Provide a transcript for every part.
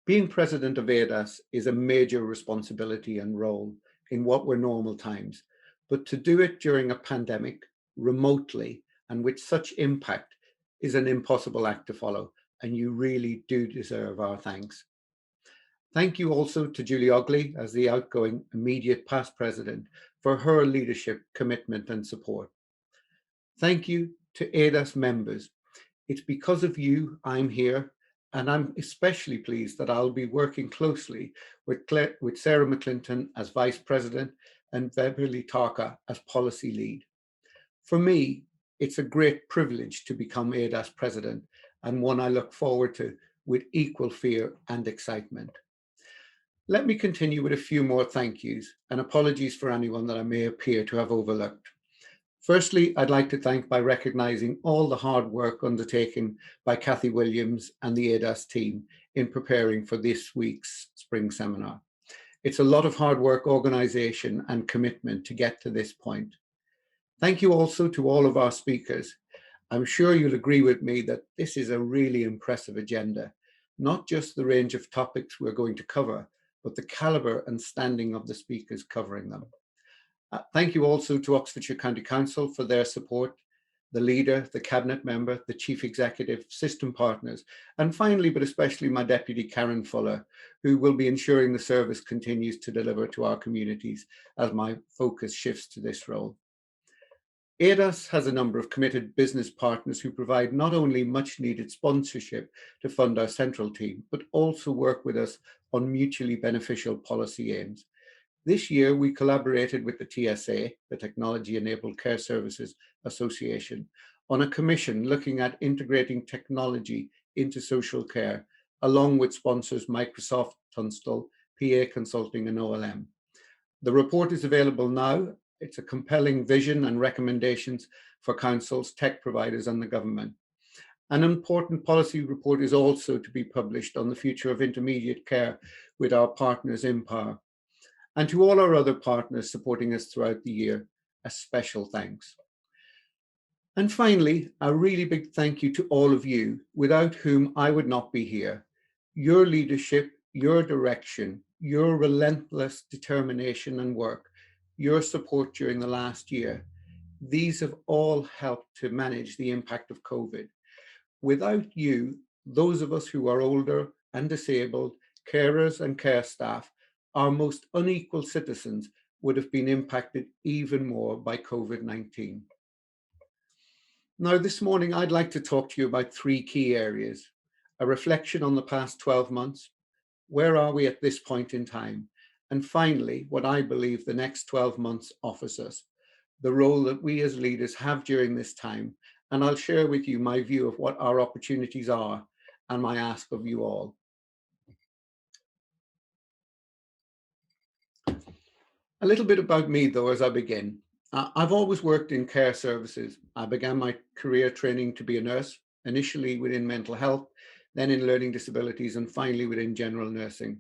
Being president of ADASS is a major responsibility and role in what were normal times, but to do it during a pandemic, remotely, and with such impact is an impossible act to follow, and you really do deserve our thanks. Thank you also to Julie Ogley as the outgoing immediate past president for her leadership, commitment and support. Thank you to ADASS members. It's because of you I'm here, and I'm especially pleased that I'll be working closely with Sarah McClinton as Vice President and Beverly Tarka as Policy Lead. For me, it's a great privilege to become ADASS President, and one I look forward to with equal fear and excitement. Let me continue with a few more thank yous and apologies for anyone that I may appear to have overlooked. Firstly, I'd like to thank by recognising all the hard work undertaken by Cathy Williams and the ADASS team in preparing for this week's spring seminar. It's a lot of hard work, organisation and commitment to get to this point. Thank you also to all of our speakers. I'm sure you'll agree with me that this is a really impressive agenda, not just the range of topics we're going to cover, but the calibre and standing of the speakers covering them. Thank you also to Oxfordshire County Council for their support, the leader, the cabinet member, the chief executive, system partners, and finally, but especially my deputy Karen Fuller, who will be ensuring the service continues to deliver to our communities as my focus shifts to this role. ADASS has a number of committed business partners who provide not only much needed sponsorship to fund our central team, but also work with us on mutually beneficial policy aims. This year, we collaborated with the TSA, the Technology Enabled Care Services Association, on a commission looking at integrating technology into social care, along with sponsors Microsoft, Tunstall, PA Consulting and OLM. The report is available now. It's a compelling vision and recommendations for councils, tech providers and the government. An important policy report is also to be published on the future of intermediate care with our partners IMPAR. And to all our other partners supporting us throughout the year, a special thanks. And finally, a really big thank you to all of you, without whom I would not be here. Your leadership, your direction, your relentless determination and work, your support during the last year, these have all helped to manage the impact of COVID. Without you, those of us who are older and disabled, carers and care staff, our most unequal citizens would have been impacted even more by COVID-19. Now, this morning, I'd like to talk to you about three key areas: a reflection on the past 12 months, where are we at this point in time, and finally, what I believe the next 12 months offers us, the role that we as leaders have during this time, and I'll share with you my view of what our opportunities are and my ask of you all. A little bit about me, though, as I begin. I've always worked in care services. I began my career training to be a nurse, initially within mental health, then in learning disabilities, and finally within general nursing.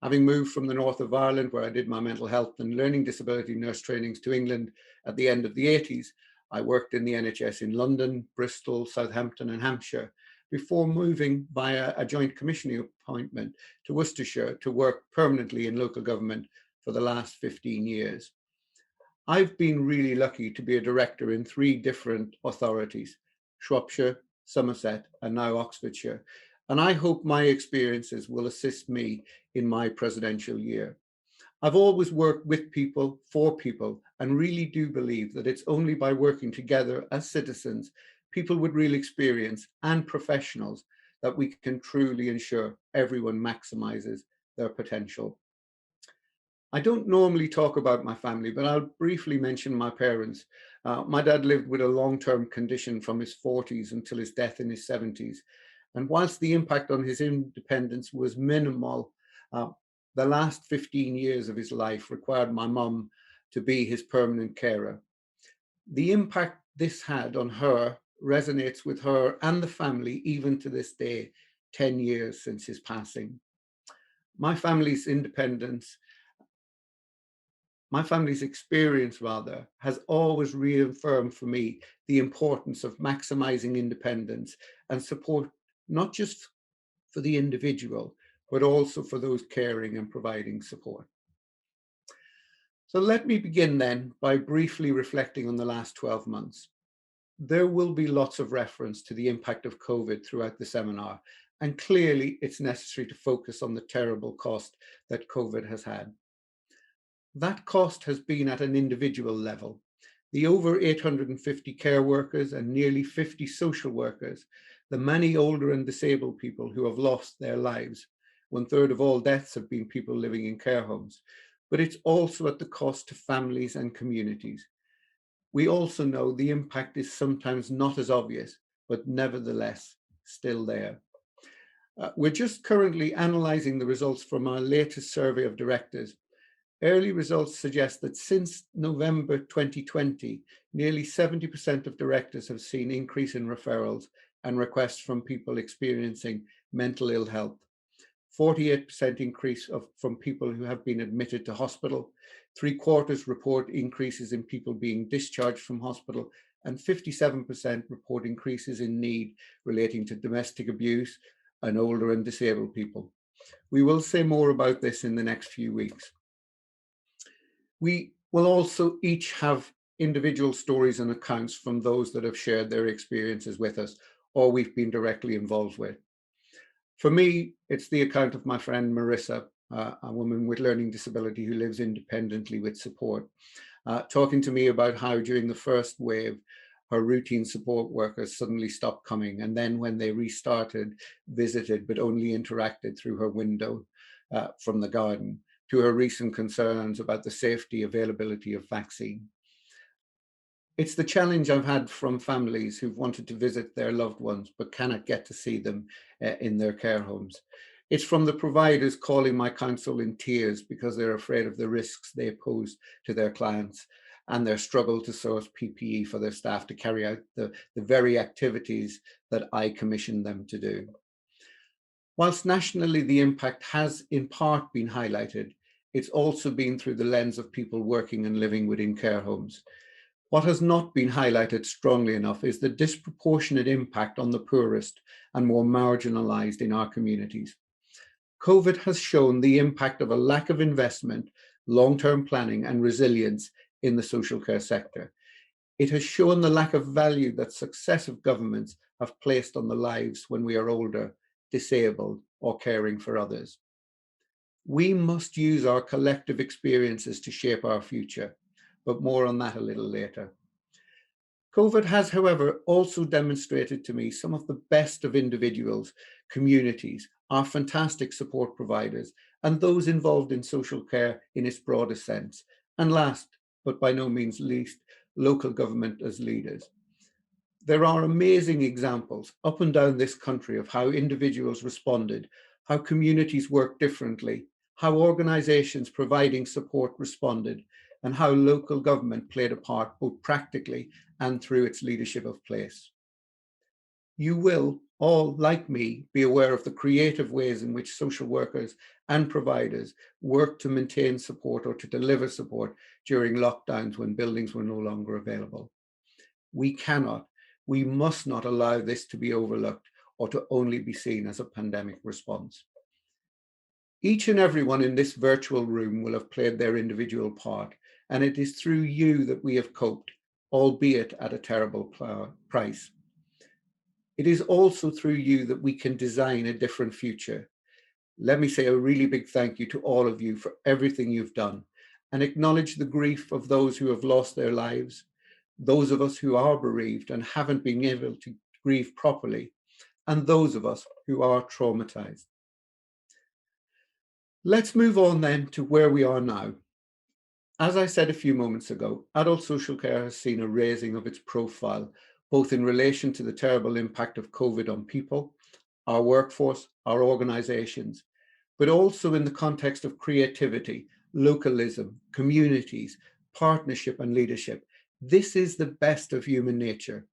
Having moved from the north of Ireland, where I did my mental health and learning disability nurse trainings, to England at the end of the 80s, I worked in the NHS in London, Bristol, Southampton and Hampshire, before moving via a joint commissioning appointment to Worcestershire to work permanently in local government for the last 15 years. I've been really lucky to be a director in 3 different authorities: Shropshire, Somerset and now Oxfordshire. And I hope my experiences will assist me in my presidential year. I've always worked with people, for people, and really do believe that it's only by working together as citizens, people with real experience and professionals, that we can truly ensure everyone maximizes their potential. I don't normally talk about my family, but I'll briefly mention my parents. My dad lived with a long-term condition from his 40s until his death in his 70s. And whilst the impact on his independence was minimal, the last 15 years of his life required my mum to be his permanent carer. The impact this had on her resonates with her and the family even to this day, 10 years since his passing. My family's experience has always reaffirmed for me the importance of maximizing independence and support, not just for the individual, but also for those caring and providing support. So let me begin then by briefly reflecting on the last 12 months. There will be lots of reference to the impact of COVID throughout the seminar, and clearly it's necessary to focus on the terrible cost that COVID has had. That cost has been at an individual level. The over 850 care workers and nearly 50 social workers, the many older and disabled people who have lost their lives. 1/3 of all deaths have been people living in care homes, but it's also at the cost to families and communities. We also know the impact is sometimes not as obvious, but nevertheless still there. We're just currently analysing the results from our latest survey of directors. Early results suggest that since November 2020, nearly 70% of directors have seen increase in referrals and requests from people experiencing mental ill health. 48% increase from people who have been admitted to hospital. 3/4 report increases in people being discharged from hospital, and 57% report increases in need relating to domestic abuse and older and disabled people. We will say more about this in the next few weeks. We will also each have individual stories and accounts from those that have shared their experiences with us or we've been directly involved with. For me, it's the account of my friend Marissa, a woman with learning disability who lives independently with support, talking to me about how during the first wave, her routine support workers suddenly stopped coming. And then when they restarted, visited, but only interacted through her window from the garden, to her recent concerns about the safety, availability of vaccine. It's the challenge I've had from families who've wanted to visit their loved ones but cannot get to see them in their care homes. It's from the providers calling my counsel in tears because they're afraid of the risks they pose to their clients and their struggle to source PPE for their staff to carry out the very activities that I commissioned them to do. Whilst nationally the impact has in part been highlighted, it's also been through the lens of people working and living within care homes. What has not been highlighted strongly enough is the disproportionate impact on the poorest and more marginalised in our communities. COVID has shown the impact of a lack of investment, long-term planning and resilience in the social care sector. It has shown the lack of value that successive governments have placed on the lives when we are older, disabled or caring for others. We must use our collective experiences to shape our future, but more on that a little later. COVID has, however, also demonstrated to me some of the best of individuals, communities, our fantastic support providers, and those involved in social care in its broadest sense. And last, but by no means least, local government as leaders. There are amazing examples up and down this country of how individuals responded, how communities worked differently, how organisations providing support responded, and how local government played a part both practically and through its leadership of place. You will all, like me, be aware of the creative ways in which social workers and providers work to maintain support or to deliver support during lockdowns when buildings were no longer available. We cannot, we must not allow this to be overlooked or to only be seen as a pandemic response. Each and everyone in this virtual room will have played their individual part, and it is through you that we have coped, albeit at a terrible price. It is also through you that we can design a different future. Let me say a really big thank you to all of you for everything you've done, and acknowledge the grief of those who have lost their lives, those of us who are bereaved and haven't been able to grieve properly, and those of us who are traumatized. Let's move on then to where we are now. As I said a few moments ago, adult social care has seen a raising of its profile, both in relation to the terrible impact of COVID on people, our workforce, our organizations, but also in the context of creativity, localism, communities, partnership and leadership. This is the best of human nature.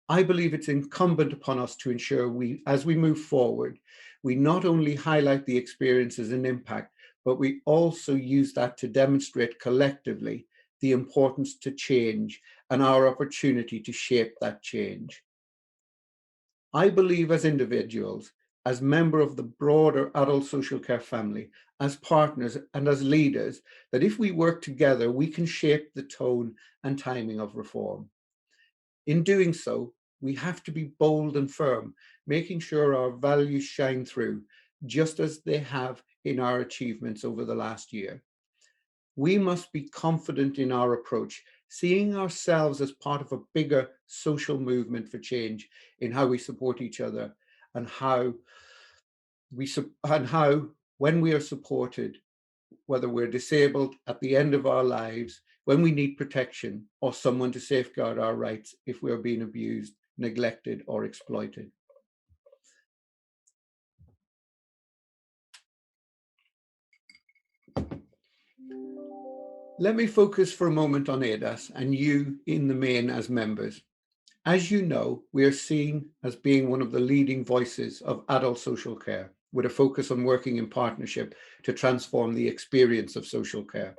I believe it's incumbent upon us to ensure as we move forward, we not only highlight the experiences and impact, but we also use that to demonstrate collectively the importance to change and our opportunity to shape that change. I believe as individuals, as member of the broader adult social care family, as partners and as leaders, that if we work together, we can shape the tone and timing of reform. In doing so, we have to be bold and firm, making sure our values shine through, just as they have in our achievements over the last year. We must be confident in our approach, seeing ourselves as part of a bigger social movement for change in how we support each other and how when we are supported, whether we're disabled at the end of our lives, when we need protection, or someone to safeguard our rights if we're being abused, neglected, or exploited. Let me focus for a moment on ADASS and you in the main as members. As you know, we are seen as being one of the leading voices of adult social care, with a focus on working in partnership to transform the experience of social care.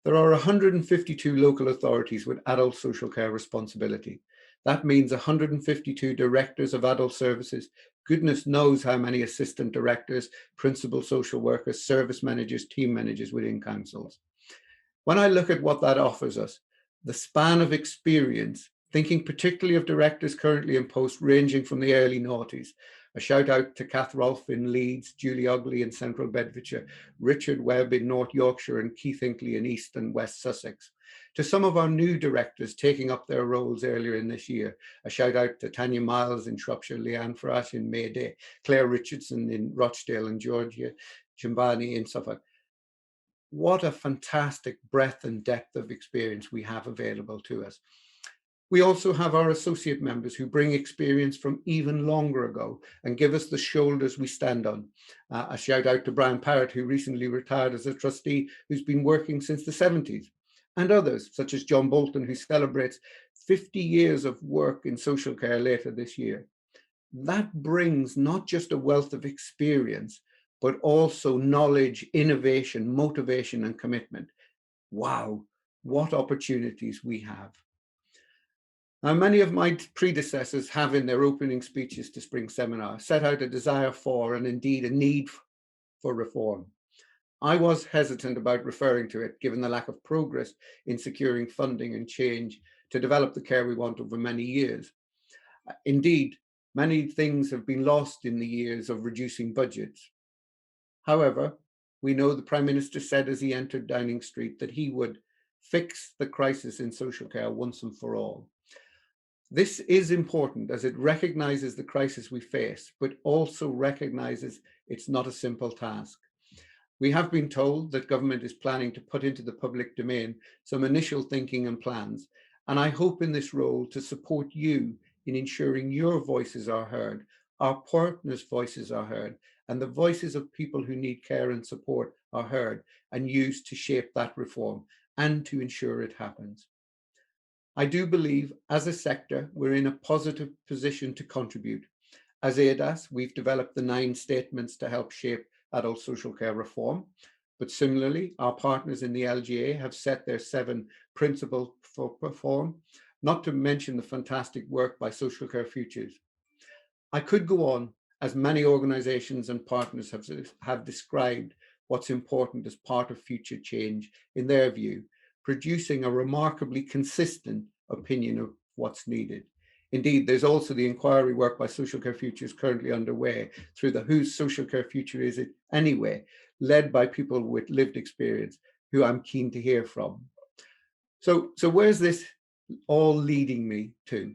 There are 152 local authorities with adult social care responsibility. That means 152 directors of adult services. Goodness knows how many assistant directors, principal social workers, service managers, team managers within councils. When I look at what that offers us, the span of experience, thinking particularly of directors currently in post ranging from the early noughties, a shout out to Kath Rolfe in Leeds, Julie Ogley in Central Bedfordshire, Richard Webb in North Yorkshire, and Keith Hinkley in East and West Sussex. To some of our new directors taking up their roles earlier in this year, a shout out to Tanya Miles in Shropshire, Leanne Farage in Mayday, Claire Richardson in Rochdale and Georgia, Chimbani in Suffolk. What a fantastic breadth and depth of experience we have available to us. We also have our associate members who bring experience from even longer ago and give us the shoulders we stand on. A shout out to Brian Parrott, who recently retired as a trustee, who's been working since the 70s, and others such as John Bolton, who celebrates 50 years of work in social care later this year. That brings not just a wealth of experience, but also knowledge, innovation, motivation, and commitment. Wow, what opportunities we have. Now, many of my predecessors have in their opening speeches to Spring Seminar set out a desire for, and indeed a need for reform. I was hesitant about referring to it, given the lack of progress in securing funding and change to develop the care we want over many years. Indeed, many things have been lost in the years of reducing budgets. However, we know the Prime Minister said as he entered Downing Street that he would fix the crisis in social care once and for all. This is important as it recognises the crisis we face, but also recognises it's not a simple task. We have been told that government is planning to put into the public domain some initial thinking and plans, and I hope in this role to support you in ensuring your voices are heard, our partners' voices are heard, and the voices of people who need care and support are heard and used to shape that reform and to ensure it happens. I do believe as a sector, we're in a positive position to contribute. As ADASS, we've developed the 9 statements to help shape adult social care reform. But similarly, our partners in the LGA have set their 7 principles for reform, not to mention the fantastic work by Social Care Futures. I could go on, as many organisations and partners have described what's important as part of future change in their view, producing a remarkably consistent opinion of what's needed. Indeed, there's also the inquiry work by Social Care Futures currently underway through the Whose Social Care Future Is It Anyway, led by people with lived experience who I'm keen to hear from. So where's this all leading me to?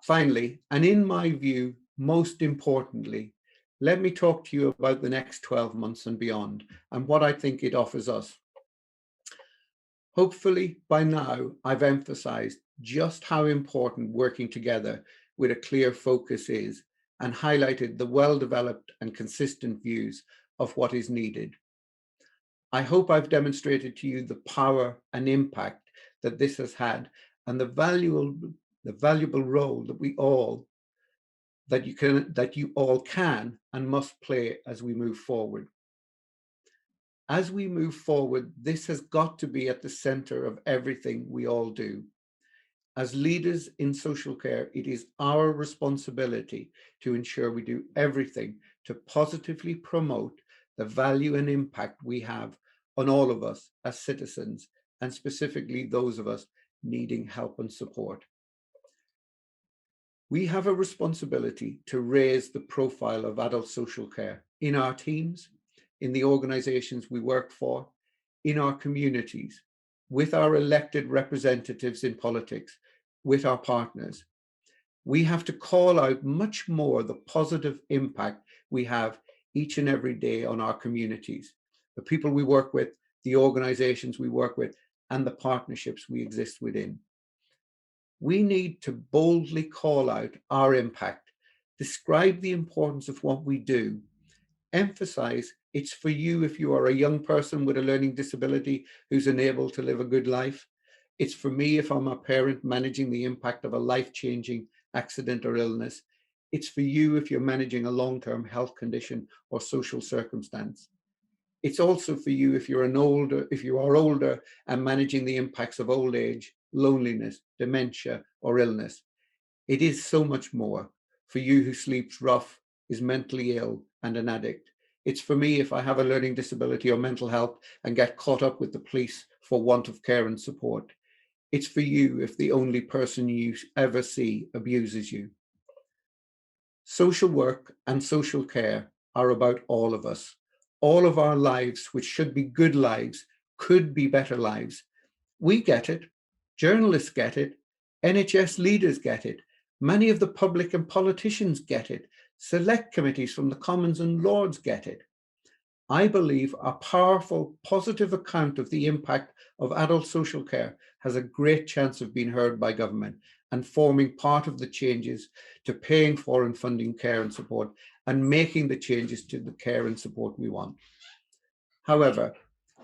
Finally, and in my view, most importantly, let me talk to you about the next 12 months and beyond and what I think it offers us. Hopefully by now I've emphasized just how important working together with a clear focus is and highlighted the well-developed and consistent views of what is needed. I hope I've demonstrated to you the power and impact that this has had and the valuable role that you all can and must play as we move forward. As we move forward, this has got to be at the center of everything we all do. As leaders in social care, it is our responsibility to ensure we do everything to positively promote the value and impact we have on all of us as citizens, and specifically those of us needing help and support. We have a responsibility to raise the profile of adult social care in our teams, in the organisations we work for, in our communities, with our elected representatives in politics, with our partners. We have to call out much more the positive impact we have each and every day on our communities, the people we work with, the organisations we work with, and the partnerships we exist within. We need to boldly call out our impact, describe the importance of what we do, emphasize it's for you if you are a young person with a learning disability who's unable to live a good life. It's for me if I'm a parent managing the impact of a life-changing accident or illness. It's for you if you're managing a long-term health condition or social circumstance. It's also for you if you are older and managing the impacts of old age, loneliness, dementia, or illness. It is so much more for you who sleeps rough, is mentally ill, and an addict. It's for me if I have a learning disability or mental health and get caught up with the police for want of care and support. It's for you if the only person you ever see abuses you. Social work and social care are about all of us. All of our lives, which should be good lives, could be better lives. We get it. Journalists get it. NHS leaders get it. Many of the public and politicians get it. Select committees from the Commons and Lords get it. I believe a powerful, positive account of the impact of adult social care has a great chance of being heard by government and forming part of the changes to paying for and funding care and support and making the changes to the care and support we want. However,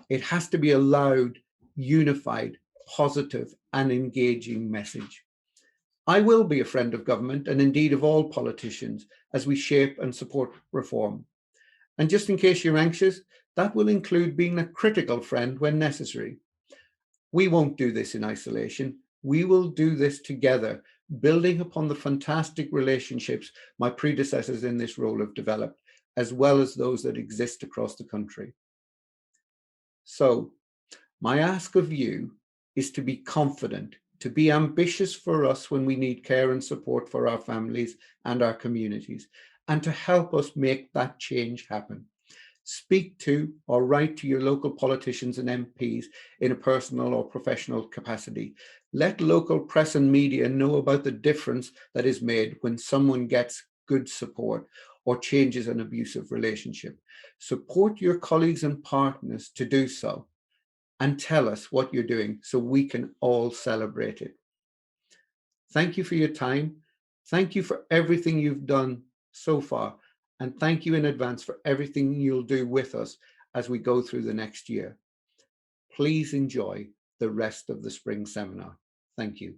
it has to be a loud, unified, positive and engaging message. I will be a friend of government and indeed of all politicians as we shape and support reform. And just in case you're anxious, that will include being a critical friend when necessary. We won't do this in isolation. We will do this together, building upon the fantastic relationships my predecessors in this role have developed, as well as those that exist across the country. So, my ask of you is to be confident, to be ambitious for us when we need care and support for our families and our communities, and to help us make that change happen. Speak to or write to your local politicians and MPs in a personal or professional capacity. Let local press and media know about the difference that is made when someone gets good support or changes an abusive relationship. Support your colleagues and partners to do so, and tell us what you're doing so we can all celebrate it. Thank you for your time. Thank you for everything you've done so far. And thank you in advance for everything you'll do with us as we go through the next year. Please enjoy the rest of the spring seminar. Thank you.